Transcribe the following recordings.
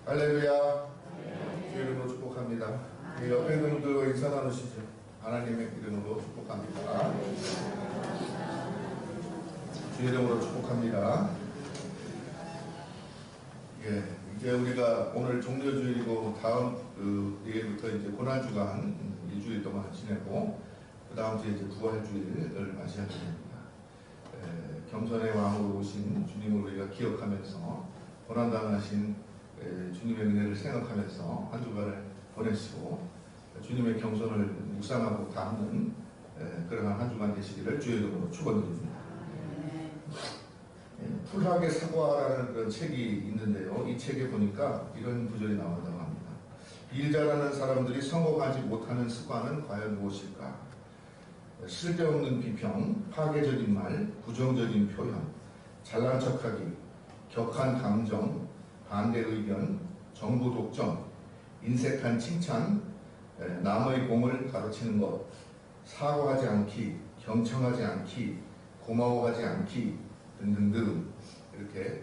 할렐루야. 주의 이름으로 축복합니다. 옆에 있는 분들과 인사 나누시죠. 하나님의 이름으로 축복합니다. 주의 이름으로 축복합니다. 예, 이제 우리가 오늘 종료주일이고 다음 내일부터 이제 고난주간 일주일 동안 지내고 그 다음 주에 이제 부활주일을 맞이하게 됩니다. 겸손의 왕으로 오신 주님을 우리가 기억하면서 고난당하신 주님의 은혜를 생각하면서 한 주간을 보내시고 주님의 겸손을 묵상하고 담는 그러한 한 주간 되시기를 주의 이름으로 축원드립니다. 풀하게 사과라는 그런 책이 있는데요. 이 책에 보니까 이런 구절이 나온다고 합니다. 일 잘하는 사람들이 성공하지 못하는 습관은 과연 무엇일까? 쓸데없는 비평, 파괴적인 말, 부정적인 표현, 잘난 척하기, 격한 감정, 반대 의견, 정부 독점, 인색한 칭찬, 남의 공을 가로치는 것, 사과하지 않기, 경청하지 않기, 고마워하지 않기 등등등 이렇게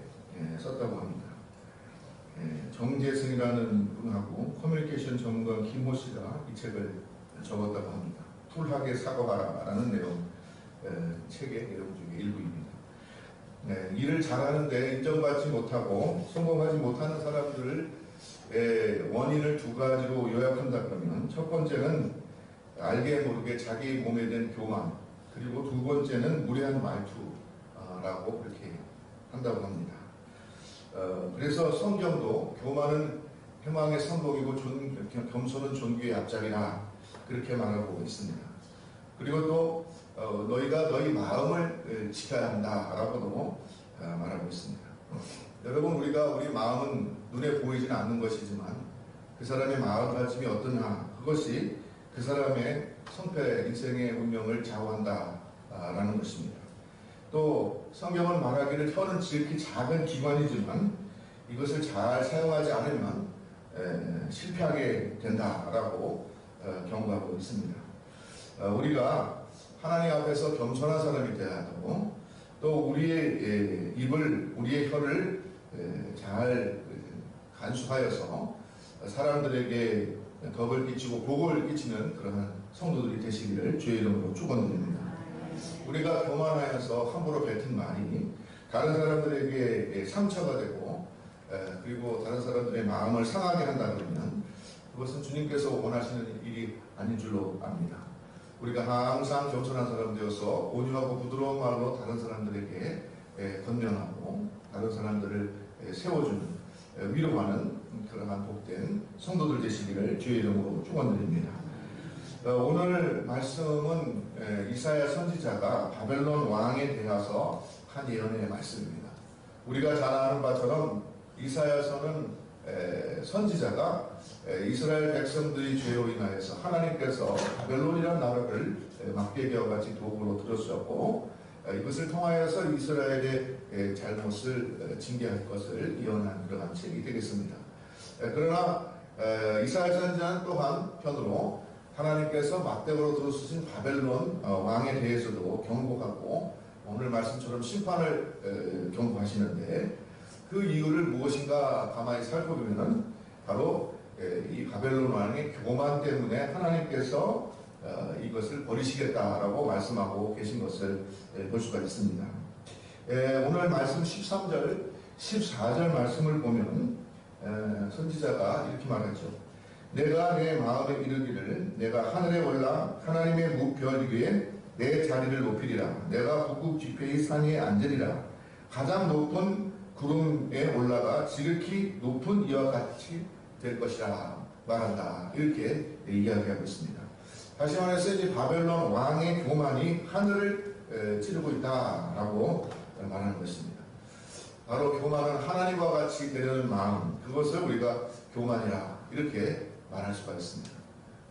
썼다고 합니다. 정재승이라는 분하고 커뮤니케이션 전문가 김호 씨가 이 책을 적었다고 합니다. 풀하게 사과하라 라는 내용, 책의 내용 중에 일부입니다. 일을 잘하는데 인정받지 못하고 성공하지 못하는 사람들의 원인을 두 가지로 요약한다 그러면 첫 번째는 알게 모르게 자기 몸에 대한 교만, 그리고 두 번째는 무례한 말투라고 그렇게 한다고 합니다. 그래서 성경도 교만은 회망의 선복이고 겸손은 존귀의 앞잡이라 그렇게 말하고 있습니다. 그리고 또 너희가 너희 마음을 지켜야 한다라고도 말하고 있습니다. 여러분, 우리 마음은 눈에 보이지는 않는 것이지만 그 사람의 마음가짐이 어떠냐, 그것이 그 사람의 성패, 인생의 운명을 좌우한다라는 것입니다. 또 성경은 말하기를 혀는 지극히 작은 기관이지만 이것을 잘 사용하지 않으면 실패하게 된다라고 경고하고 있습니다. 우리가 하나님 앞에서 겸손한 사람이 되어야 하고 또 우리의 입을, 우리의 혀를 잘 간수하여서 사람들에게 덕을 끼치고 복을 끼치는 그런 성도들이 되시기를 주의 이름으로 축원드립니다. 우리가 교만하여서 함부로 뱉은 말이 다른 사람들에게 상처가 되고 그리고 다른 사람들의 마음을 상하게 한다 그러면 그것은 주님께서 원하시는 일이 아닌 줄로 압니다. 우리가 항상 겸손한 사람 되어서 온유하고 부드러운 말로 다른 사람들에게 건면하고 다른 사람들을 세워주는, 위로하는 그러한 복된 성도들 되시기를 주의 이름으로 축원드립니다. 오늘 말씀은 이사야 선지자가 바벨론 왕에 대해서 한 예언의 말씀입니다. 우리가 잘 아는 바처럼 이사야서는 선지자가 이스라엘 백성들이 죄로 인하여서 하나님께서 바벨론이라는 나라를 막대기와 같이 도구로 들어주셨고 이것을 통하여서 이스라엘의 잘못을 징계할 것을 예언한 그러한 책이 되겠습니다. 그러나 이사야 선지자는 또 한편으로 하나님께서 막대기로 들어주신 바벨론 왕에 대해서도 경고하고 오늘 말씀처럼 심판을 경고하시는데 그 이유를 무엇인가 가만히 살펴보면 바로 이 바벨론 왕의 교만 때문에 하나님께서 이것을 버리시겠다라고 말씀하고 계신 것을 볼 수가 있습니다. 오늘 말씀 13절, 14절 말씀을 보면 선지자가 이렇게 말하죠. 내가 내 마음에 이르기를 내가 하늘에 올라 하나님의 무별 위에 내 자리를 높이리라. 내가 북극 지폐의 산 위에 앉으리라. 가장 높은 구름에 올라가 지극히 높은 이와 같이 될 것이라 말한다. 이렇게 이야기하고 있습니다. 다시 말해서 이제 바벨론 왕의 교만이 하늘을 찌르고 있다라고 말하는 것입니다. 바로 교만은 하나님과 같이 되려는 마음, 그것을 우리가 교만이라 이렇게 말할 수가 있습니다.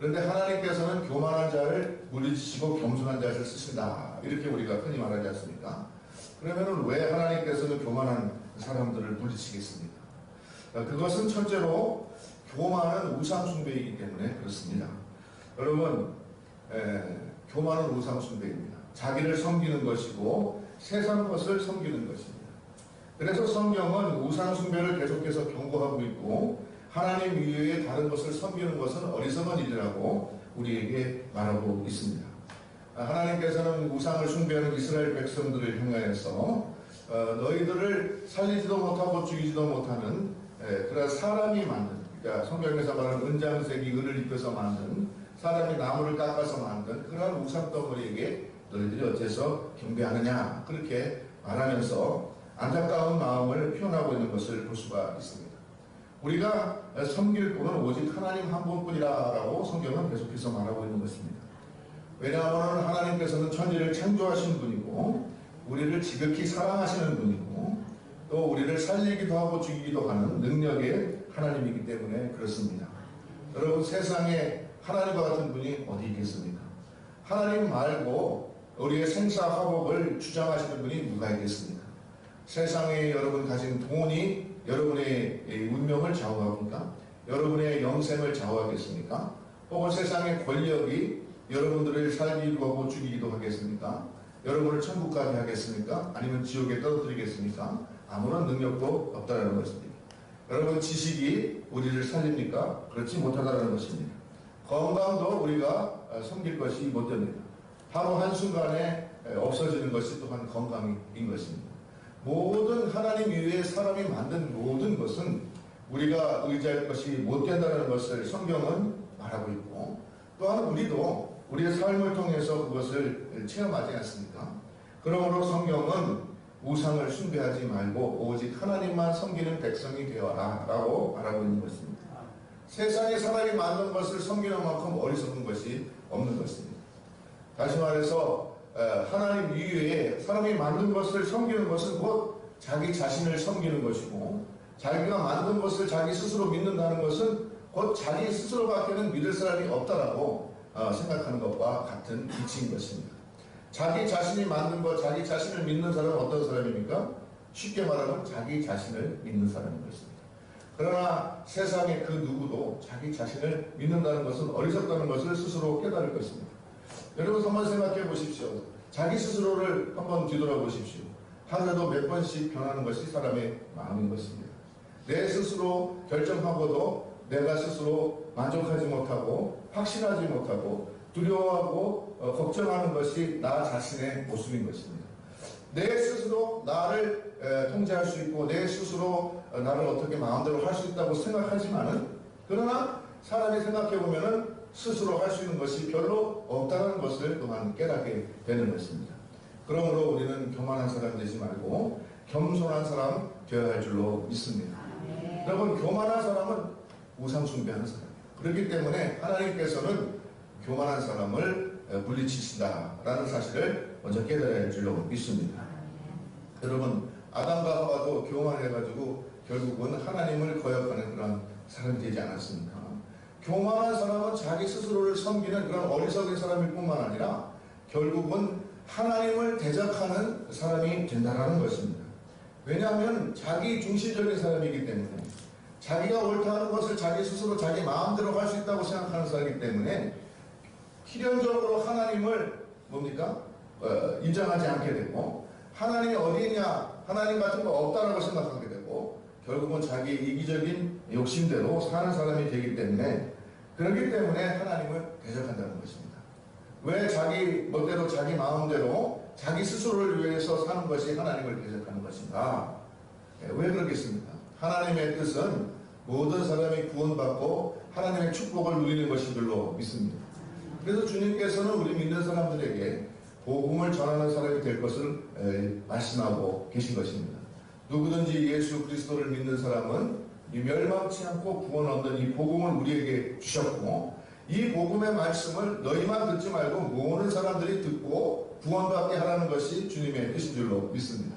그런데 하나님께서는 교만한 자를 물리치시고 겸손한 자를 쓰신다. 이렇게 우리가 흔히 말하지 않습니까? 그러면 왜 하나님께서는 교만한 사람들을 물리치겠습니까? 그것은 첫째로 교만은 우상숭배이기 때문에 그렇습니다. 여러분, 교만은 우상숭배입니다. 자기를 섬기는 것이고 세상 것을 섬기는 것입니다. 그래서 성경은 우상 숭배를 계속해서 경고하고 있고 하나님 이외에 다른 것을 섬기는 것은 어리석은 일이라고 우리에게 말하고 있습니다. 하나님께서는 우상을 숭배하는 이스라엘 백성들을 향하여서 너희들을 살리지도 못하고 죽이지도 못하는 그런 사람이 만든, 그러니까 성경에서 말하는 은장색이 은을 입혀서 만든, 사람이 나무를 깎아서 만든 그러한 우상덩어리에게 너희들이 어째서 경배하느냐, 그렇게 말하면서 안타까운 마음을 표현하고 있는 것을 볼 수가 있습니다. 우리가 섬길 분은 오직 하나님 한 분뿐이라고 성경은 계속해서 말하고 있는 것입니다. 왜냐하면 하나님께서는 천지를 창조하신 분이고 우리를 지극히 사랑하시는 분이고 또 우리를 살리기도 하고 죽이기도 하는 능력의 하나님이기 때문에 그렇습니다. 여러분, 세상에 하나님과 같은 분이 어디 있겠습니까? 하나님 말고 우리의 생사화복을 주장하시는 분이 누가 있겠습니까? 세상에 여러분 가진 돈이 여러분의 운명을 좌우합니까? 여러분의 영생을 좌우하겠습니까? 혹은 세상의 권력이 여러분들을 살기도 하고 죽이기도 하겠습니까? 여러분을 천국 가게 하겠습니까? 아니면 지옥에 떨어뜨리겠습니까? 아무런 능력도 없다는 것입니다. 여러분, 지식이 우리를 살립니까? 그렇지 못하다는 것입니다. 건강도 우리가 섬길 것이 못 됩니다. 하루 한순간에 없어지는 것이 또한 건강인 것입니다. 모든 하나님 이외에 사람이 만든 모든 것은 우리가 의지할 것이 못 된다는 것을 성경은 말하고 있고, 또한 우리도 우리의 삶을 통해서 그것을 체험하지 않습니까? 그러므로 성경은 우상을 숭배하지 말고 오직 하나님만 섬기는 백성이 되어라 라고 말하고 있는 것입니다. 세상에 사람이 만든 것을 섬기는 만큼 어리석은 것이 없는 것입니다. 다시 말해서 하나님 이외에 사람이 만든 것을 섬기는 것은 곧 자기 자신을 섬기는 것이고, 자기가 만든 것을 자기 스스로 믿는다는 것은 곧 자기 스스로밖에는 믿을 사람이 없다라고 생각하는 것과 같은 이치인 것입니다. 자기 자신이 만든 것, 자기 자신을 믿는 사람은 어떤 사람입니까? 쉽게 말하면 자기 자신을 믿는 사람인 것입니다. 그러나 세상의 그 누구도 자기 자신을 믿는다는 것은 어리석다는 것을 스스로 깨달을 것입니다. 여러분, 한번 생각해 보십시오. 자기 스스로를 한번 뒤돌아보십시오. 하루에도 몇 번씩 변하는 것이 사람의 마음인 것입니다. 내 스스로 결정하고도 내가 스스로 만족하지 못하고 확신하지 못하고 두려워하고 걱정하는 것이 나 자신의 모습인 것입니다. 내 스스로 나를 통제할 수 있고 내 스스로 나를 어떻게 마음대로 할 수 있다고 생각하지만은, 그러나 사람이 생각해 보면은 스스로 할 수 있는 것이 별로 없다는 것을 또한 깨닫게 되는 것입니다. 그러므로 우리는 교만한 사람 되지 말고 겸손한 사람 되어야 할 줄로 믿습니다. 여러분, 교만한 사람은 우상 숭배하는 사람이에요. 그렇기 때문에 하나님께서는 교만한 사람을 물리치신다라는 사실을 먼저 깨달아야 할 줄로 믿습니다. 여러분, 아담과 하와도 교만해가지고 결국은 하나님을 거역하는 그런 사람이 되지 않았습니까? 교만한 사람은 자기 스스로를 섬기는 그런 어리석은 사람일 뿐만 아니라 결국은 하나님을 대적하는 사람이 된다는 것입니다. 왜냐하면 자기 중심적인 사람이기 때문에, 자기가 옳다 하는 것을 자기 스스로 자기 마음대로 할 수 있다고 생각하는 사람이기 때문에 필연적으로 하나님을 인정하지 않게 되고, 하나님이 어디 있냐, 하나님 같은 거 없다라고 생각하게 되고, 결국은 자기 이기적인 욕심대로 사는 사람이 되기 때문에, 그렇기 때문에 하나님을 대적한다는 것입니다. 왜 자기 멋대로 자기 마음대로 자기 스스로를 위해서 사는 것이 하나님을 대적하는 것인가? 왜 그러겠습니까? 하나님의 뜻은 모든 사람이 구원받고 하나님의 축복을 누리는 것인 줄로 믿습니다. 그래서 주님께서는 우리 믿는 사람들에게 복음을 전하는 사람이 될 것을 말씀하고 계신 것입니다. 누구든지 예수 그리스도를 믿는 사람은 이 멸망치 않고 구원 얻는 이 복음을 우리에게 주셨고, 이 복음의 말씀을 너희만 듣지 말고 모든 사람들이 듣고 구원받게 하라는 것이 주님의 뜻인 줄로 믿습니다.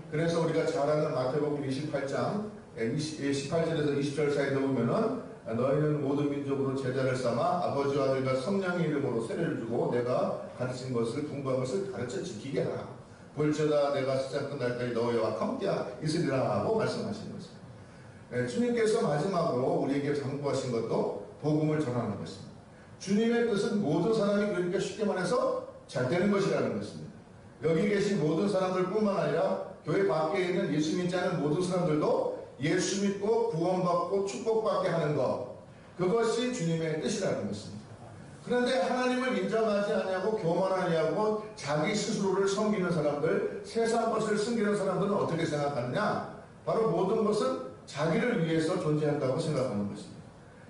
그래서 우리가 잘 아는 마태복음 28장 18절에서 20절 사이에 보면은 너희는 모든 민족으로 제자를 삼아 아버지와 아들과 성령의 이름으로 세례를 주고 내가 가르친 것을 분부한 것을 가르쳐 지키게 하라. 볼지어다 내가 세상 끝날까지 너희와 함께 있으리라 하고 말씀하시는 것입니다. 주님께서 마지막으로 우리에게 당부하신 것도 복음을 전하는 것입니다. 주님의 뜻은 모든 사람이, 그러니까 쉽게 말해서 잘 되는 것이라는 것입니다. 여기 계신 모든 사람들 뿐만 아니라 교회 밖에 있는 예수 믿지 않는 모든 사람들도 예수 믿고 구원받고 축복받게 하는 것, 그것이 주님의 뜻이라는 것입니다. 그런데 하나님을 인정하지 않냐고 교만하냐고 자기 스스로를 섬기는 사람들, 세상 것을 숨기는 사람들은 어떻게 생각하느냐? 바로 모든 것은 자기를 위해서 존재한다고 생각하는 것입니다.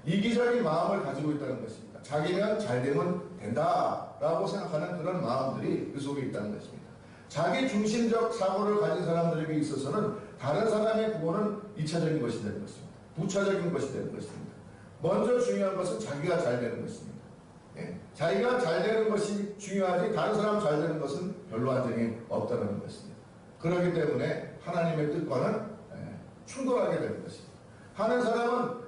이기적인 마음을 가지고 있다는 것입니다. 자기면 잘 되면 된다라고 생각하는 그런 마음들이 그 속에 있다는 것입니다. 자기 중심적 사고를 가진 사람들에게 있어서는 다른 사람의 구원은 2차적인 것이 되는 것입니다. 부차적인 것이 되는 것입니다. 먼저 중요한 것은 자기가 잘 되는 것입니다. 예. 자기가 잘 되는 것이 중요하지 다른 사람 잘 되는 것은 별로 한정이 없다는 것입니다. 그렇기 때문에 하나님의 뜻과는 충돌하게 되는 것입니다. 하는 사람은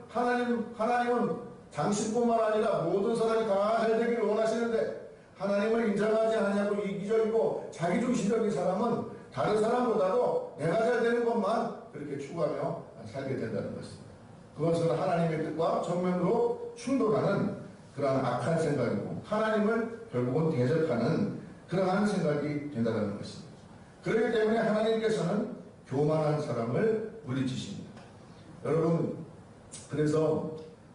하나님은 당신뿐만 아니라 모든 사람이 다 잘 되기를 원하시는데 하나님을 인정하지 않냐고 이기적이고 자기중심적인 사람은 다른 사람보다도 내가 잘 되는 것만 그렇게 추구하며 살게 된다는 것입니다. 그것은 하나님의 뜻과 정면으로 충돌하는 그러한 악한 생각이고 하나님을 결국은 대적하는 그러한 생각이 된다는 것입니다. 그렇기 때문에 하나님께서는 교만한 사람을 물리치십니다. 여러분, 그래서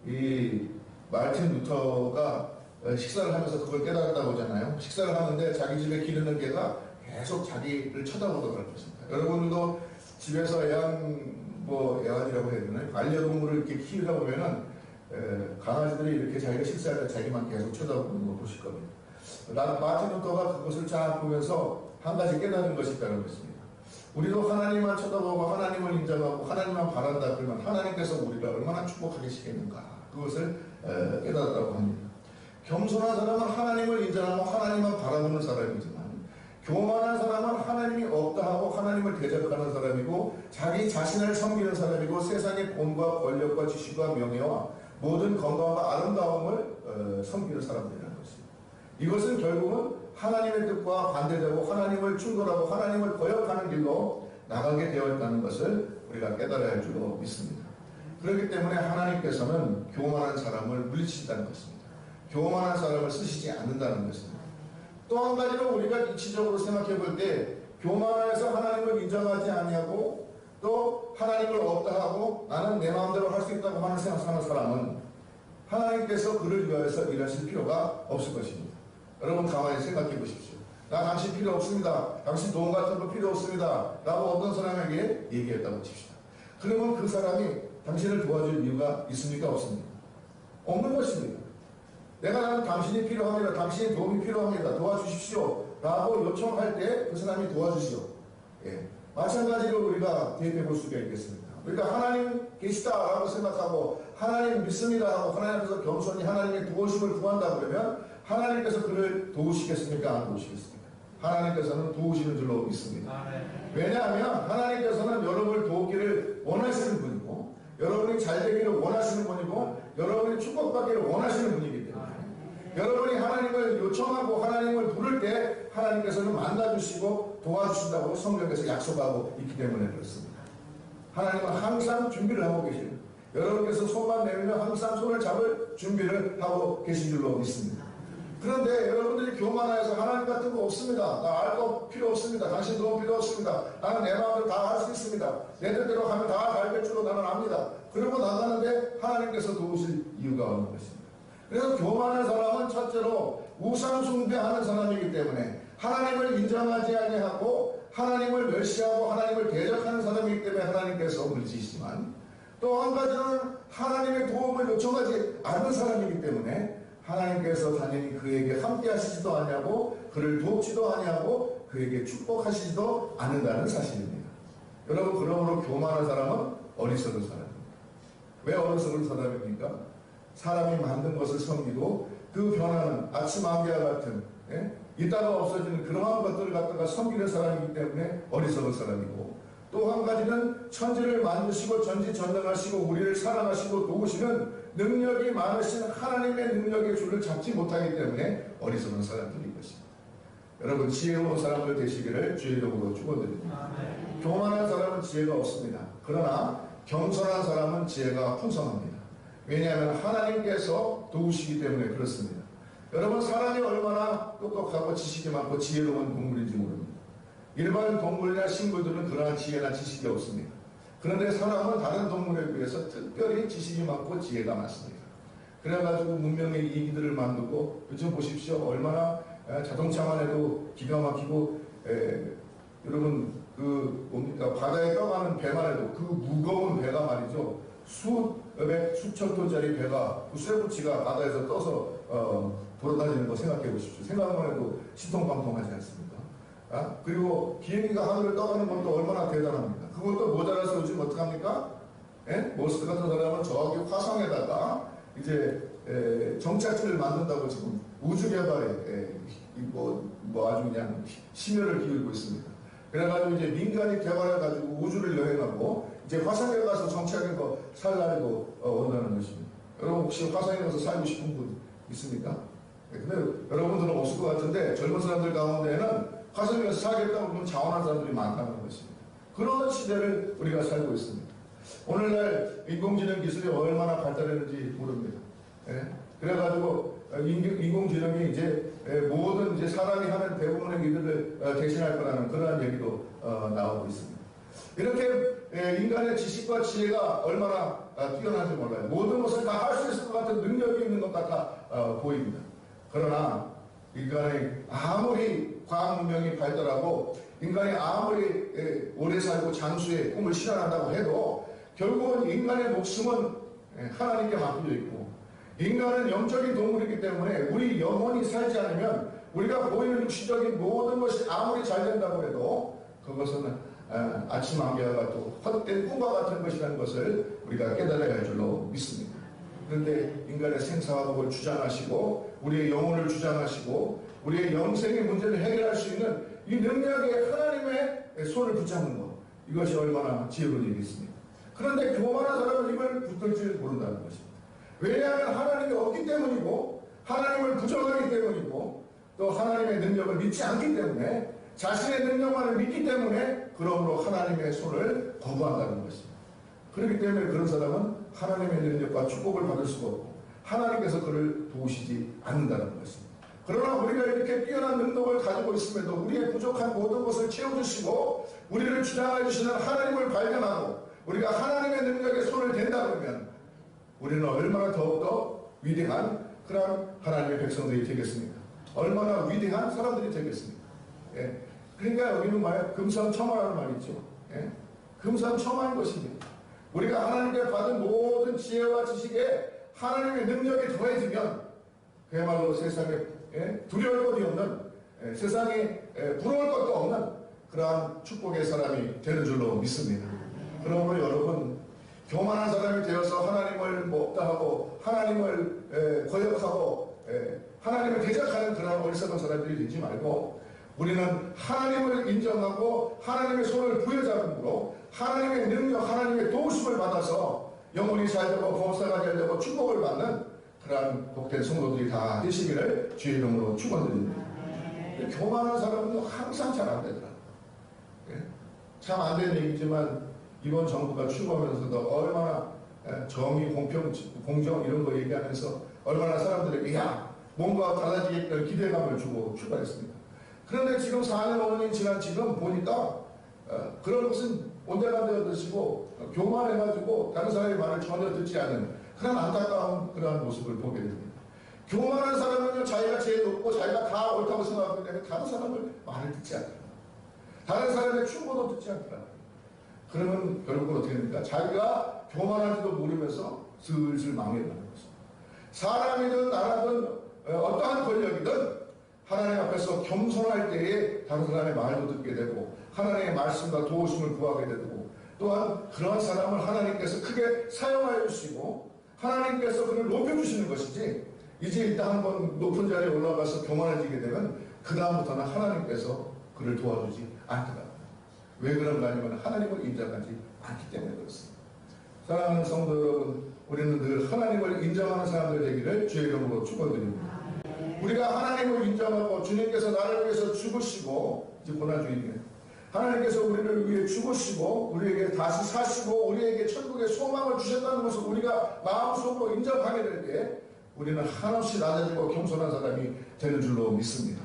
이 마르틴 루터가 식사를 하면서 그걸 깨달았다고 하잖아요. 식사를 하는데 자기 집에 기르는 개가 계속 자기를 쳐다보더라는 것입니다. 여러분들도 집에서 애완이라고 해야 되나요? 반려동물을 이렇게 키우다 보면은 강아지들이 이렇게 자기가 식사할 때 자기만 계속 쳐다보는 거 보실 겁니다. 마르틴 루터가 그것을 쫙 보면서 한 가지 깨달은 것이 있다는 것입니다. 우리도 하나님만 쳐다보고 하나님을 인정하고 하나님만 바란다 그러면 하나님께서 우리를 얼마나 축복하시겠는가 그것을 깨달았다고 합니다. 겸손한 사람은 하나님을 인정하고 하나님만 바라보는 사람이지만 교만한 사람은 하나님이 없다 하고 하나님을 대적하는 사람이고 자기 자신을 섬기는 사람이고 세상의 돈과 권력과 지식과 명예와 모든 건강과 아름다움을 섬기는 사람들이라는 것입니다. 이것은 결국은 하나님의 뜻과 반대되고 하나님을 충돌하고 하나님을 거역하는 길로 나가게 되어 있다는 것을 우리가 깨달아야 할 줄로 믿습니다. 그렇기 때문에 하나님께서는 교만한 사람을 물리치신다는 것입니다. 교만한 사람을 쓰시지 않는다는 것입니다. 또 한 가지로 우리가 이치적으로 생각해 볼 때 교만해서 하나님을 인정하지 아니하고 또 하나님을 없다 하고 나는 내 마음대로 할 수 있다고 하는 생각하는 사람은 하나님께서 그를 위하여서 일하실 필요가 없을 것입니다. 여러분 가만히 생각해 보십시오. 나 당신 필요 없습니다. 당신 돈 같은 거 필요 없습니다. 라고 어떤 사람에게 얘기했다고 칩시다. 그러면 그 사람이 당신을 도와줄 이유가 있습니까? 없습니까? 없는 것입니다. 나는 당신이 필요합니다. 당신의 도움이 필요합니다. 도와주십시오. 라고 요청할 때 그 사람이 도와주시오. 예. 마찬가지로 우리가 대입해 볼 수가 있겠습니다. 우리가 하나님 계시다라고 생각하고 하나님 믿습니다 하고 하나님께서 겸손히 하나님의 도우심을 구한다 그러면 하나님께서 그를 도우시겠습니까? 안 도우시겠습니까? 하나님께서는 도우시는 줄로 믿습니다. 왜냐하면 하나님께서는 여러분을 도우기를 원하시는 분이고 여러분이 잘 되기를 원하시는 분이고 여러분이 축복받기를 원하시는 분이기 때문에 여러분이 하나님을 요청하고 하나님을 부를 때 하나님께서는 만나주시고 도와주신다고 성경에서 약속하고 있기 때문에 그렇습니다. 하나님은 항상 준비를 하고 계시는 여러분께서 손만 내밀면 항상 손을 잡을 준비를 하고 계신 줄로 믿습니다. 그런데 여러분들이 교만해서 하나님 같은 거 없습니다. 나 알 거 필요 없습니다. 당신 도움 필요 없습니다. 나는 내 마음대로 다 할 수 있습니다. 내 뜻대로 하면 다 잘 될 줄로 나는 압니다. 그러고 나가는데 하나님께서 도우실 이유가 없는 것입니다. 그래서 교만한 사람은 첫째로 우상 숭배하는 사람이기 때문에 하나님을 인정하지 아니하고 하나님을 멸시하고 하나님을 대적하는 사람이기 때문에 하나님께서 물리치시지만 또 한 가지는 하나님의 도움을 요청하지 않는 사람이기 때문에 하나님께서 당연히 그에게 함께 하시지도 않냐고 그를 돕지도 않냐고 그에게 축복하시지도 않는다는 사실입니다. 여러분 그러므로 교만한 사람은 어리석은 사람입니다. 왜 어리석은 사람입니까? 사람이 만든 것을 섬기고 그 변화는 아침 안개와 같은 있다가 없어지는 그러한 것들을 갖다가 섬기는 사람이기 때문에 어리석은 사람이고 또 한 가지는 천지를 만드시고 전지전능하시고 우리를 사랑하시고 도우시는 능력이 많으신 하나님의 능력의 줄을 잡지 못하기 때문에 어리석은 사람들인 것입니다. 여러분 지혜로운 사람들 되시기를 주의 이름으로 축원드립니다. 교만한 사람은 지혜가 없습니다. 그러나 겸손한 사람은 지혜가 풍성합니다. 왜냐하면 하나님께서 도우시기 때문에 그렇습니다. 여러분 사람이 얼마나 똑똑하고 지식이 많고 지혜로운 동물인지 모릅니다. 일반 동물이나 식물들은 그러한 지혜나 지식이 없습니다. 그런데 사람은 다른 동물에 비해서 특별히 지식이 많고 지혜가 많습니다. 그래가지고 문명의 이기들을 만들고, 요즘 보십시오. 얼마나 자동차만 해도 기가 막히고, 여러분 그 뭡니까, 바다에 떠가는 배만 해도 그 무거운 배가 말이죠, 수천 톤짜리 배가, 그 쇠붙이가 바다에서 떠서 돌아다니는 거 생각해 보십시오. 생각만 해도 시통방통하지 않습니까? 그리고 비행기가 하늘을 떠가는 것도 얼마나 대단합니까? 그것도 모자라서 요즘 어떡합니까? 머스크 같은 사람은 저기 화성에다가 이제 정착지를 만든다고 지금 우주 개발에 아주 그냥 심혈을 기울이고 있습니다. 그래가지고 이제 민간이 개발해가지고 우주를 여행하고 이제 화성에 가서 정착해서 살 날도 온다는 것입니다. 여러분 혹시 화성에 가서 살고 싶은 분 있습니까? 근데 여러분들은 없을 것 같은데 젊은 사람들 가운데는 화성에 가서 살겠다고 그러면 자원한 사람들이 많다는 것입니다. 그런 시대를 우리가 살고 있습니다. 오늘날 인공지능 기술이 얼마나 발달했는지 모릅니다. 그래가지고 인공지능이 이제 모든 이제 사람이 하는 대부분의 일들을 대신할 거라는 그러한 얘기도 나오고 있습니다. 이렇게 인간의 지식과 지혜가 얼마나 뛰어난지 몰라요. 모든 것을 다 할 수 있을 것 같은 능력이 있는 것 같아 보입니다. 그러나 인간이 아무리 과학 문명이 발달하고 인간이 아무리 오래 살고 장수의 꿈을 실현한다고 해도 결국은 인간의 목숨은 하나님께 맡겨져 있고, 인간은 영적인 동물이기 때문에 우리 영혼이 살지 않으면 우리가 보이는 육시적인 모든 것이 아무리 잘 된다고 해도 그것은 아침 안개와 또 헛된 꿈과 같은 것이라는 것을 우리가 깨달아야 할 줄로 믿습니다. 그런데 인간의 생사화복을 주장하시고 우리의 영혼을 주장하시고 우리의 영생의 문제를 해결할 수 있는 이 능력에 하나님의 손을 붙잡는 것, 이것이 얼마나 지혜로운 일이겠습니까? 그런데 교만한 사람은 이걸 붙들 줄 모른다는 것입니다. 왜냐하면 하나님이 없기 때문이고 하나님을 부정하기 때문이고 또 하나님의 능력을 믿지 않기 때문에, 자신의 능력만을 믿기 때문에 그러므로 하나님의 손을 거부한다는 것입니다. 그렇기 때문에 그런 사람은 하나님의 능력과 축복을 받을 수가 없고 하나님께서 그를 도우시지 않는다는 것입니다. 그러나 우리가 이렇게 뛰어난 능력을 가지고 있음에도 우리의 부족한 모든 것을 채워주시고 우리를 주장해 주시는 하나님을 발견하고 우리가 하나님의 능력에 손을 댄다 그러면 우리는 얼마나 더욱더 위대한 그런 하나님의 백성들이 되겠습니까? 얼마나 위대한 사람들이 되겠습니까? 그러니까 여기는 금상첨화라는 말이 있죠. 금상첨화인 것입니다. 우리가 하나님께 받은 모든 지혜와 지식에 하나님의 능력이 더해지면 그야말로 세상에 두려울 것이 없는, 세상에 부러울 것도 없는 그러한 축복의 사람이 되는 줄로 믿습니다. 그러므로 여러분, 교만한 사람이 되어서 하나님을 없다 하고 하나님을 거역하고 하나님을 대적하는 그런 어리석은 사람들이 되지 말고, 우리는 하나님을 인정하고 하나님의 손을 부여잡음으로 하나님의 능력, 하나님의 도우심을 받아서 영혼이 잘되고 범사가 잘되고 축복을 받는 그러한 복된 성도들이 다 되시기를 주의 이름으로 축원드립니다. 교만한 사람은 항상 잘 안 되더라고요. 참 안 되는 얘기지만 이번 정부가 출범하면서도 얼마나 정의, 공평, 공정 이런 거 얘기하면서 얼마나 사람들에게 뭔가 달라지겠다는 기대감을 주고 출발했습니다. 그런데 지금 4년, 5년이 지난 지금 보니까 그런 것은 온데간데 드시고 교만해가지고 다른 사람의 말을 전혀 듣지 않는 그런 안타까운 그러한 모습을 보게 됩니다. 교만한 사람은요, 자기가 제일 높고 자기가 다 옳다고 생각하기 때문에 다른 사람을 말을 듣지 않더라. 다른 사람의 충고도 듣지 않더라. 그러면 결국은 어떻게 됩니까? 자기가 교만한지도 모르면서 슬슬 망해가는 것입니다. 사람이든 나라든 어떠한 권력이든 하나님 앞에서 겸손할 때에 다른 사람의 말도 듣게 되고 하나님의 말씀과 도우심을 구하게 되고, 또한 그러한 사람을 하나님께서 크게 사용하여 주시고 하나님께서 그를 높여주시는 것이지, 이제 일단 한번 높은 자리에 올라가서 교만해지게 되면 그 다음부터는 하나님께서 그를 도와주지 않더라고요. 왜 그런가 하면 하나님을 인정하지 않기 때문에 그렇습니다. 사랑하는 성도 여러분, 우리는 늘 하나님을 인정하는 사람들 되기를 주의 이름으로 축원드립니다. 우리가 하나님을 인정하고 주님께서 나를 위해서 죽으시고, 이제 고난주의네, 하나님께서 우리를 위해 죽으시고 우리에게 다시 사시고 우리에게 천국의 소망을 주셨다는 것을 우리가 마음속으로 인정하게 될 때 우리는 한없이 낮아지고 겸손한 사람이 되는 줄로 믿습니다.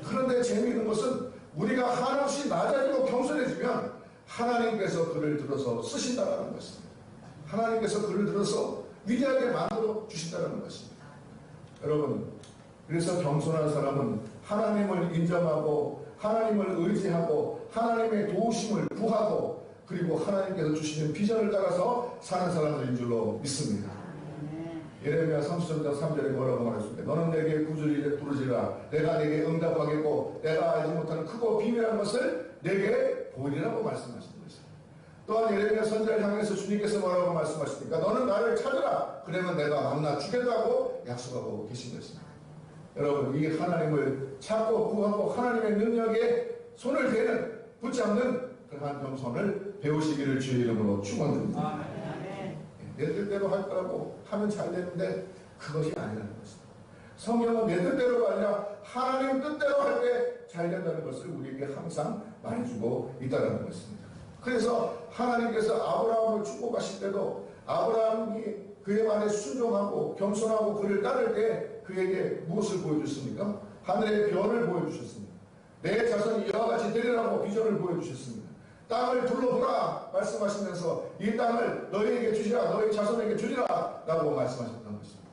그런데 재미있는 것은 우리가 한없이 낮아지고 겸손해지면 하나님께서 그를 들어서 쓰신다는 것입니다. 하나님께서 그를 들어서 위대하게 만들어 주신다는 것입니다. 여러분, 그래서 겸손한 사람은 하나님을 인정하고 하나님을 의지하고 하나님의 도우심을 구하고 그리고 하나님께서 주시는 비전을 따라서 사는 사람들인 줄로 믿습니다. 예레미야 33장 3절에 뭐라고 말했습니까? 너는 내게 구주를 부르지라. 내가 내게 응답하겠고 내가 알지 못하는 크고 비밀한 것을 내게 보이리라고 말씀하시는 것입니다. 또한 예레미야 선지자를 향해서 주님께서 뭐라고 말씀하십니까? 너는 나를 찾으라. 그러면 내가 만나 주겠다고 약속하고 계신 것입니다. 여러분, 이 하나님을 찾고 구하고 하나님의 능력에 손을 대는 붙잡는 그러한 겸손을 배우시기를 주의 이름으로 축원드립니다. 내 뜻대로 할 거라고 하면 잘 되는데 그것이 아니라는 것입니다. 성경은 내 뜻대로가 아니라 하나님 뜻대로 할 때 잘 된다는 것을 우리에게 항상 말해주고 있다는 것입니다. 그래서 하나님께서 아브라함을 축복하실 때도 아브라함이 그의 말에 순종하고 겸손하고 그를 따를 때 그에게 무엇을 보여주셨습니까? 하늘의 별을 보여주셨습니다. 내 자손이 이와 같이 되리라고 비전을 보여주셨습니다. 땅을 둘러보라 말씀하시면서 이 땅을 너희에게 주시라, 너희 자손에게 주리라 라고 말씀하셨던 것입니다.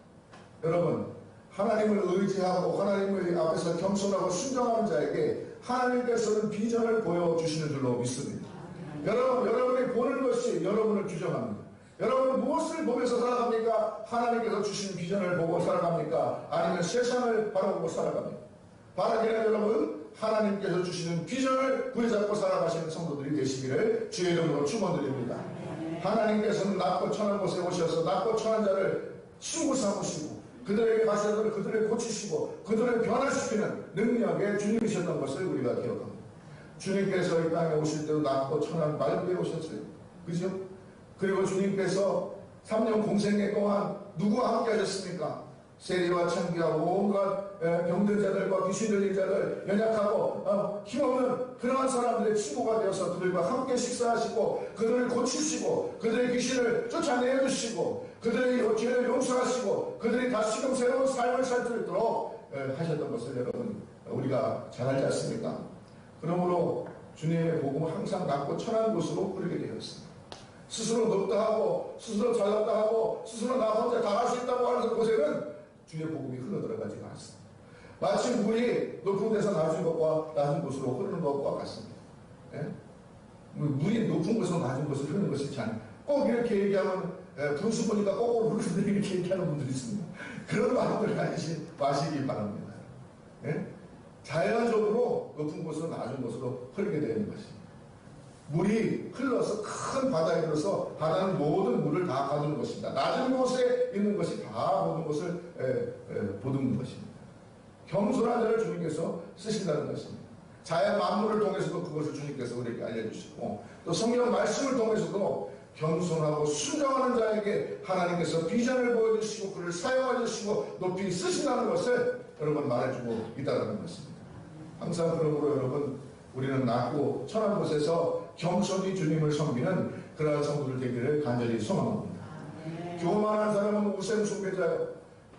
여러분, 하나님을 의지하고 하나님의 앞에서 겸손하고 순종하는 자에게 하나님께서는 비전을 보여주시는 줄로 믿습니다. 여러분이 보는 것이 여러분을 규정합니다. 여러분은 무엇을 보면서 살아갑니까? 하나님께서 주신 비전을 보고 살아갑니까? 아니면 세상을 바라보고 살아갑니까? 바라기는 여러분, 하나님께서 주시는 비전을 부여잡고 살아가시는 성도들이 되시기를 주의 이름으로 축원드립니다. 하나님께서는 낮고 천한 곳에 오셔서 낮고 천한 자를 친구 삼으시고 그들에게 가셔서 그들을 고치시고 그들을 변화시키는 능력의 주님이셨던 것을 우리가 기억합니다. 주님께서 이 땅에 오실 때도 낮고 천한 말구에 오셨어요. 그죠? 그리고 주님께서 3년 공생애 동안 누구와 함께 하셨습니까? 세리와 창기와 온갖 병든 자들과 귀신 들린 자들, 연약하고 힘없는 그러한 사람들의 친구가 되어서 그들과 함께 식사하시고 그들을 고치시고 그들의 귀신을 쫓아내주시고 그들의 죄를 용서하시고 그들이 다시금 새로운 삶을 살 수 있도록 하셨던 것을 여러분 우리가 잘 알지 않습니까? 그러므로 주님의 복음은 항상 낮고 천한 곳으로 흐르게 되었습니다. 스스로 높다 하고 스스로 잘났다 하고 스스로 나 혼자 다 할 수 있다고 하는 곳에는 주의 복음이 흘러들어가지가 않습니다. 마치 물이 높은 데서 낮은 것과 낮은 곳으로 흐르는 것과 같습니다. 예? 물이 높은 곳에서 낮은 곳으로 흐르는 것이 참 꼭 이렇게 얘기하면 분수 보니까 거꾸로 흐르는 이렇게 얘기하는 분들이 있습니다. 그런 마음을 가지시 마시기 바랍니다. 예? 자연적으로 높은 곳으로 낮은 곳으로 흐르게 되는 것입니다. 물이 흘러서 큰 바다에 들어서 바다는 모든 물을 다 가두는 것입니다. 낮은 곳에 있는 것이 다 모든 것을 보듬는 것입니다. 겸손한 자를 주님께서 쓰신다는 것입니다. 자연 만물을 통해서도 그것을 주님께서 우리에게 알려주시고 또 성경 말씀을 통해서도 겸손하고 순종하는 자에게 하나님께서 비전을 보여주시고 그를 사용해 주시고 높이 쓰신다는 것을 여러분 말해주고 있다는 것입니다. 항상 그러므로 여러분 우리는 낮고 천한 곳에서 겸손히 주님을 섬기는 그러한 성도들 되기를 간절히 소망합니다. 교만한 사람은 우상 숭배자요.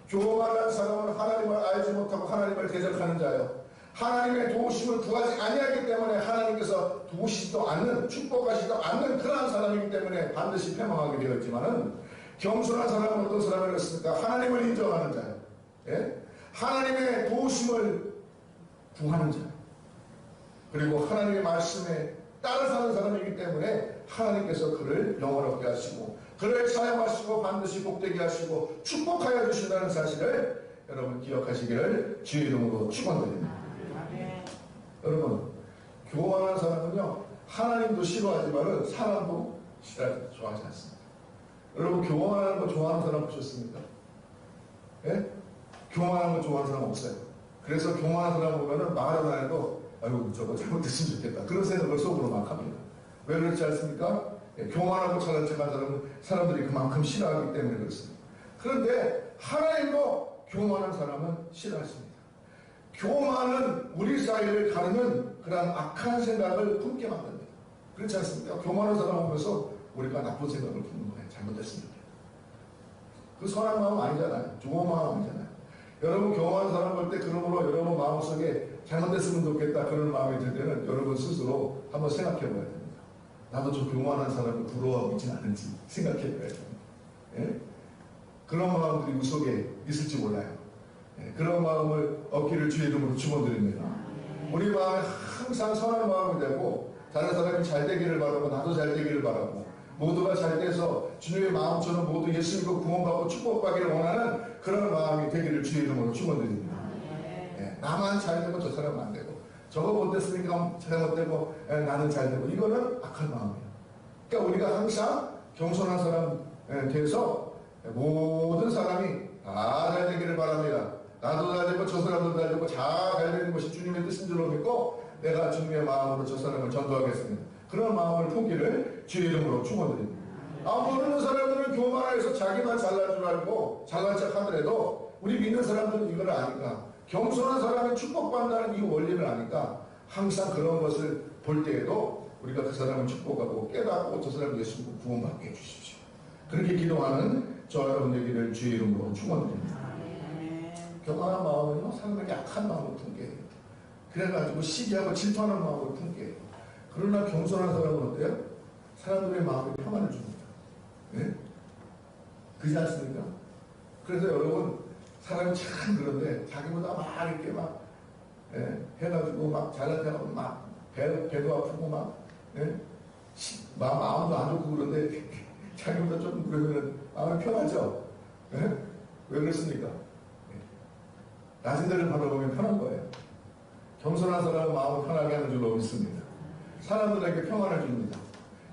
교만한 사람은 하나님을 알지 못하고 하나님을 대적하는 자요. 하나님의 도우심을 구하지 아니하기 때문에 하나님께서 도우시지도 않는 축복하시지도 않는 그러한 사람이기 때문에 반드시 패망하게 되었지만은 겸손한 사람은 어떤 사람이었습니까? 하나님을 인정하는 자요. 예? 하나님의 도우심을 구하는 자. 그리고 하나님의 말씀에 따라 사는 사람이기 때문에 하나님께서 그를 영원롭게 하시고 그를 사용하시고 반드시 복되게 하시고 축복하여 주신다는 사실을 여러분 기억하시기를 주의 이름으로 축원드립니다. 여러분 교만한 사람은요 하나님도 싫어하지만은 사람도 좋아하지 않습니다. 여러분 교만하는 거 좋아하는 사람 보셨습니까? 예? 교만하는 거 좋아하는 사람 없어요. 그래서 교만한 사람 보면은 말을 안 해도 아이고 저거 잘못했으면 좋겠다 그런 생각을 속으로 막 합니다. 왜 그렇지 않습니까? 교만하고 잘난 척한 사람들이 그만큼 싫어하기 때문에 그렇습니다. 그런데 하나님도 교만한 사람은 싫어하십니다. 교만은 우리 사이를 가르는 그런 악한 생각을 품게 만듭니다. 그렇지 않습니까? 교만한 사람 보면서 우리가 나쁜 생각을 품는 거예요. 잘못했으면 좋겠다. 그 선한 마음 아니잖아요. 좋은 마음 아니잖아요. 여러분 교만한 사람 볼 때 그러므로 여러분 마음속에 잘못됐으면 좋겠다 그런 마음이 들 때는 여러분 스스로 한번 생각해 봐야 됩니다. 나도 저 교만한 사람을 부러워하고 있지는 않은지 생각해 봐야 됩니다. 예? 그런 마음들이 우리 속에 있을지 몰라요. 예? 그런 마음을 얻기를 주의 이름으로 축원드립니다. 우리 마음에 항상 선한 마음이 되고 다른 사람이 잘 되기를 바라고 나도 잘 되기를 바라고 모두가 잘 돼서 주님의 마음처럼 모두 예수 믿고 구원받고 축복받기를 원하는 그런 마음이 되기를 주의 이름으로 축원드립니다. 예, 나만 잘 되고 저 사람은 안 되고 저거 못됐으니까 잘못되고 나는 잘 되고 이거는 악한 마음이에요. 그러니까 우리가 항상 겸손한 사람 돼서 모든 사람이 다 잘 되기를 바랍니다. 나도 잘 되고 저 사람도 잘 되고 잘 되는 것이 주님의 뜻인 줄로 믿고 내가 주님의 마음으로 저 사람을 전도하겠습니다. 그런 마음을 품기를 주의 이름으로 축원드립니다. 모르는 사람들은 교만해서 자기만 잘난 줄 알고 잘난 척 하더라도 우리 믿는 사람들은 이걸 아니까 겸손한 사람이 축복받는다는 이 원리를 아니까 항상 그런 것을 볼 때에도 우리가 그 사람을 축복하고 깨닫고 저 사람을 예수 믿고 구원받게 해주십시오. 그렇게 기도하는 저 여러분 되기를 주의 이름으로 축원드립니다. 교만한 마음은요 사람에게 악한 마음을 품게 해요. 그래가지고 시기하고 질투하는 마음을 품게 해요. 그러나 겸손한 사람은 어때요? 사람들의 마음에 평안을 줍니다. 네? 그렇지 않습니까? 그래서 여러분 사람이 참 그런데 자기보다 막 이렇게 막 해가지고 막 잘나타나고 막 배도 아프고 막 마음도 안 좋고 그런데 자기보다 좀 그러면 마음이 편하죠? 왜 그렇습니까? 낮은 데를 바라보면 편한 거예요. 겸손한 사람은 마음을 편하게 하는 줄로 믿습니다. 사람들에게 평안을 줍니다.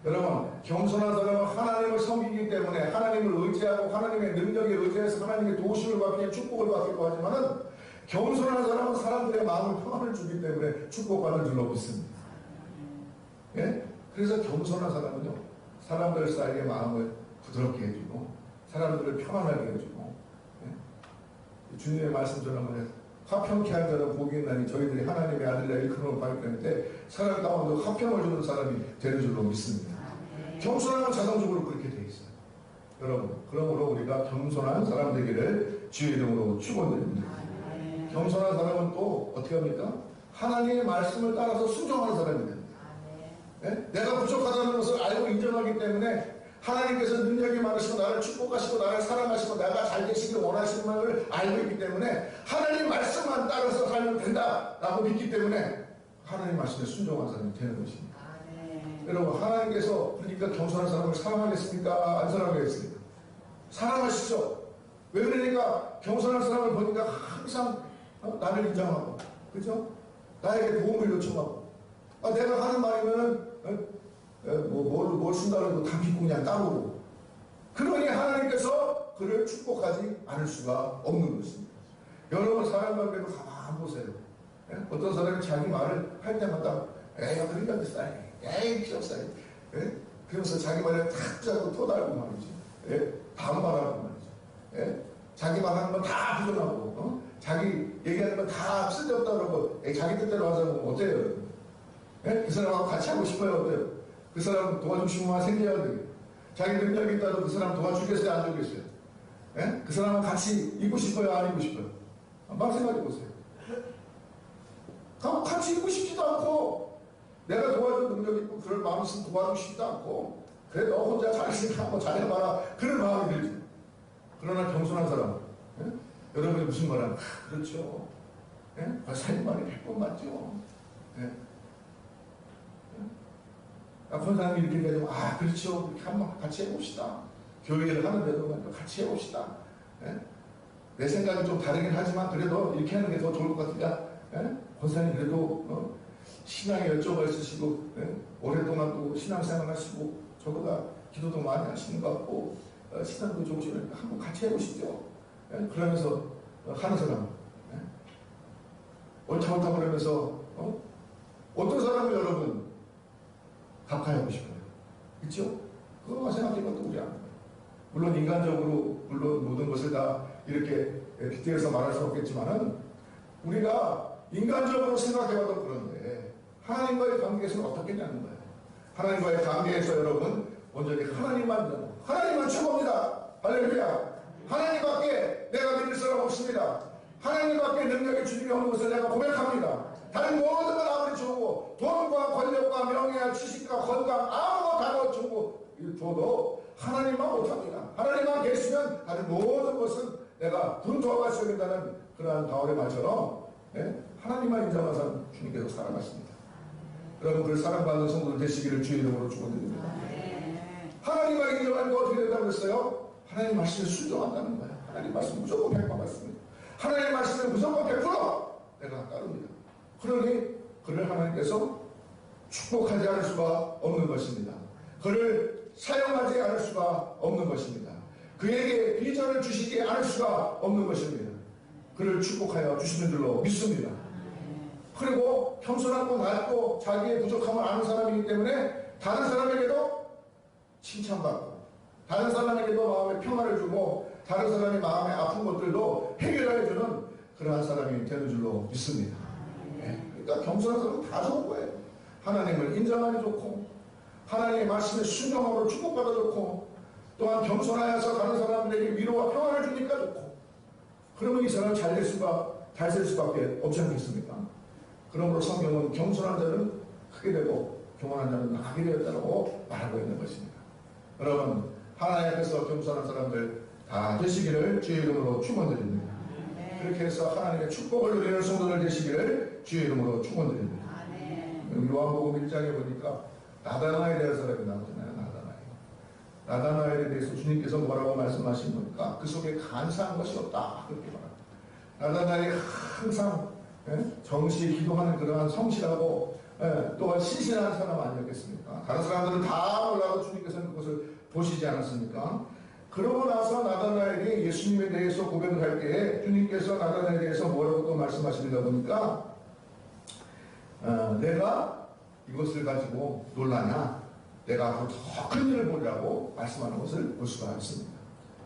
여러분, 겸손한 사람은 하나님을 섬기기 때문에 하나님을 의지하고 하나님의 능력에 의지해서 하나님의 도우심을 받기, 축복을 받기도 하지만은 겸손한 사람은 사람들의 마음을 평안을 주기 때문에 축복받는 줄로 믿습니다. 예? 그래서 겸손한 사람은요, 사람들 사이의 마음을 부드럽게 해주고 사람들을 평안하게 해주고 예? 주님의 말씀처럼 해서 화평케 한 자는 복이 있나니 저희들이 하나님의 아들이라 일컬음을 받았는데 사람 가운데 화평을 주는 사람이 되는 줄로 믿습니다. 겸손하면 자동적으로 그렇게 돼 있어요. 여러분, 그러므로 우리가 겸손한 사람 되기를 주의 이름으로 축원드립니다. 겸손한 사람은 또 어떻게 합니까? 하나님의 말씀을 따라서 순종하는 사람이 됩니다. 네? 내가 부족하다는 것을 알고 인정하기 때문에 하나님께서 능력이 많으시고 나를 축복하시고 나를 사랑하시고 내가 잘 되시길 원하시는 것을 알고 있기 때문에 하나님 말씀만 따라서 살면 된다라고 믿기 때문에 하나님 말씀에 순종한 사람이 되는 것입니다. 여러분, 하나님께서 그러니까 겸손한 사람을 사랑하겠습니까? 안 사랑하겠습니까? 사랑하시죠. 왜 그러니까 겸손한 사람을 보니까 항상 나를 인정하고, 그죠? 나에게 도움을 요청하고, 내가 하는 말이면은 뭘 쓴다고 해도 다 믿고 그냥 따르고, 그러니 하나님께서 그를 축복하지 않을 수가 없는 것입니다. 여러분, 사람 관계도 가만 보세요. 예? 어떤 사람이 자기 말을 할 때마다 에이, 그러니까 비싸요. 에이, 필요 없어요. 예? 그러면서 자기 말에 탁 자고 토달고 말이죠. 예? 반발하고 말이죠. 예? 자기 말하는 건 다 부정하고, 자기 얘기하는 건 다 쓸데없다 그러고, 자기 뜻대로 하자고 어때요, 여러분? 예? 그 사람하고 같이 하고 싶어요, 어때요? 그 사람 도와주시면 생겨야 돼요. 자기 능력이 있다도 그 사람 도와주겠어요, 안 주겠어요? 예? 그 사람은 같이 있고 싶어요, 안 있고 싶어요? 막 생각해 보세요. 같이 있고 싶지도 않고, 내가 도와줄 능력이 있고, 그럴 마음이 있으면 도와주고 싶지도 않고, 그래, 너 혼자 잘했으니까 한번 잘해봐라. 그런 마음이 들지. 그러나 겸손한 사람, 예? 여러분이 무슨 말 하면, 그렇죠. 예? 박사님 말이 100번 맞죠. 예? 그런 사람이 이렇게 되면, 그렇죠. 이렇게 한번 같이 해봅시다. 교회를 하는데도 같이 해봅시다. 예? 내 생각이 좀 다르긴 하지만, 그래도 이렇게 하는 게 더 좋을 것 같으니까, 예? 권사님 그래도, 신앙에 여쭤가 있으시고, 예? 오랫동안 또 신앙생활 하시고, 저보다 기도도 많이 하시는 것 같고, 신앙도 좋으시니까 한번 같이 해보시죠. 예? 그러면서, 하는 사람, 예? 옳다 그러면서, 어떤 사람을 여러분, 가까이 하고 싶어요. 그렇죠? 그거 생각해봐도 우리 안 해요. 물론 인간적으로, 물론 모든 것을 다 이렇게 빗대어서 말할 수 없겠지만은, 우리가 인간적으로 생각해봐도 그런데, 하나님과의 관계에서는 어떻겠냐는 거예요. 하나님과의 관계에서 여러분, 먼저 하나님만 최고입니다. 할렐루야. 하나님밖에 내가 믿을 사람 없습니다. 하나님밖에 능력의 주님이 없는 것을 내가 고백합니다. 다른 모든 걸 아무리 주고 돈과 권력과 명예와 지식과 건강 아무것도 다 줘도 하나님만 못합니다. 하나님만 계시면 다른 모든 것은 내가 분투하고 있어야 된다는 그러한 바울의 말처럼 하나님만 인정한 사람 주님께서 사랑하십니다. 여러분 그 사랑받는 성도들 되시기를 주의 이름으로 축원드립니다. 하나님만 인정하는 거 어떻게 된다고 했어요? 하나님 말씀에 순종한다는 거예요. 하나님 말씀 무조건 100% 받습니다. 하나님 말씀에 무조건 100% 내가 따릅니다. 그러니 그를 하나님께서 축복하지 않을 수가 없는 것입니다. 그를 사용하지 않을 수가 없는 것입니다. 그에게 비전을 주시지 않을 수가 없는 것입니다. 그를 축복하여 주시는 줄로 믿습니다. 그리고 겸손하고 낮고 자기의 부족함을 아는 사람이기 때문에 다른 사람에게도 칭찬받고 다른 사람에게도 마음에 평화를 주고 다른 사람의 마음에 아픈 것들도 해결해주는 그러한 사람이 되는 줄로 믿습니다. 그러니까 겸손한 사람은 다 좋은 거예요. 하나님을 인정하니 좋고 하나님의 말씀에 순종함으로 축복받아 좋고 또한 겸손하여서 다른 사람들에게 위로와 평화를 주니까 좋고 그러면 이 사람은 잘 될 수밖에 없지 않겠습니까? 그러므로 성경은 겸손한 자는 크게 되고 교만한 자는 나게 되었다고 말하고 있는 것입니다. 여러분 하나님 앞에서 겸손한 사람들 다 되시기를 주의 이름으로 축원드립니다. 그렇게 해서 하나님의 축복을 누리는 성도들 되시기를 주의 이름으로 축원드립니다. 요한복음 1장에 보니까 나다나엘에 대한 사람이 나오잖아요. 나다나엘에 대해서 주님께서 뭐라고 말씀하십니까? 그 속에 간사한 것이 없다 그렇게 말합니다. 나다나엘이 항상 정시 기도하는 그러한 성실하고 또한 신실한 사람 아니었겠습니까? 다른 사람들은 다 몰라도 주님께서는 그것을 보시지 않았습니까? 그러고 나서 나다나엘이 예수님에 대해서 고백을 할 때에 주님께서 나다나엘에 대해서 뭐라고 또 말씀하시는가 보니까 내가 이것을 가지고 놀라냐? 내가 앞으로 더 큰 일을 보려고 말씀하는 것을 볼 수가 있습니다.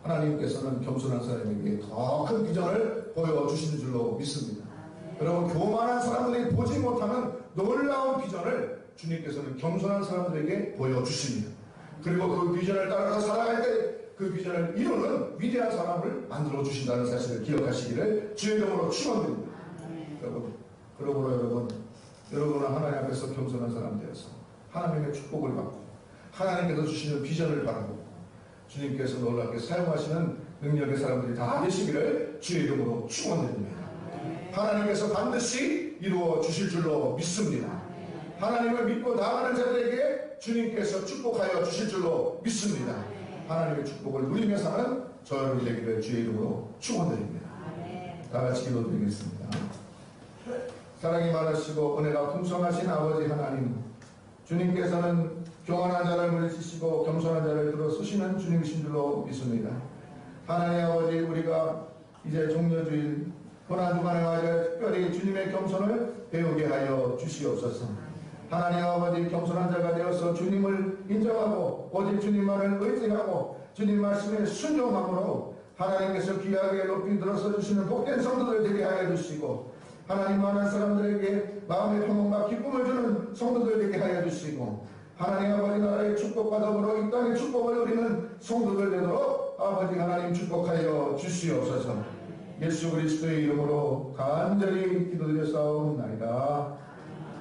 하나님께서는 겸손한 사람에게 더 큰 비전을 보여주시는 줄로 믿습니다. 여러분 교만한 사람들이 보지 못하는 놀라운 비전을 주님께서는 겸손한 사람들에게 보여주십니다. 그리고 그 비전을 따라서 살아갈 때 그 비전을 이루는 위대한 사람을 만들어주신다는 사실을 기억하시기를 주의 이름으로 축원드립니다. 그러므로 여러분은 하나님 앞에서 겸손한 사람 되어서 하나님의 축복을 받고 하나님께서 주시는 비전을 바라보고 주님께서 놀랍게 사용하시는 능력의 사람들이 다 되시기를 주의 이름으로 축원드립니다. 하나님께서 반드시 이루어 주실 줄로 믿습니다. 하나님을 믿고 나아가는 자들에게 주님께서 축복하여 주실 줄로 믿습니다. 하나님의 축복을 누리며 사는 저희들 되기를 주의 이름으로 축원드립니다. 다 같이 기도드리겠습니다. 사랑이 많으시고 은혜가 풍성하신 아버지 하나님, 주님께서는 교만한 자를 물리치시고 겸손한 자를 들어쓰시는 주님이신 줄로 믿습니다. 하나님 아버지, 우리가 이제 종료주일 고난주간에 와서 특별히 주님의 겸손을 배우게 하여 주시옵소서. 하나님 아버지, 겸손한 자가 되어서 주님을 인정하고 오직 주님만을 의지하고 주님 말씀에 순종함으로 하나님께서 귀하게 높이 들어서 주시는 복된 성도들 되게 하여 주시고 하나님 많은 사람들에게 마음의 평온과 기쁨을 주는 성도들 되게 하여 주시고 하나님 아버지 나라의 축복과 더불어 이 땅의 축복을 누리는 성도들 되도록 아버지 하나님 축복하여 주시옵소서. 예수 그리스도의 이름으로 간절히 기도드려 싸움나이다.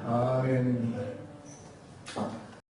아멘.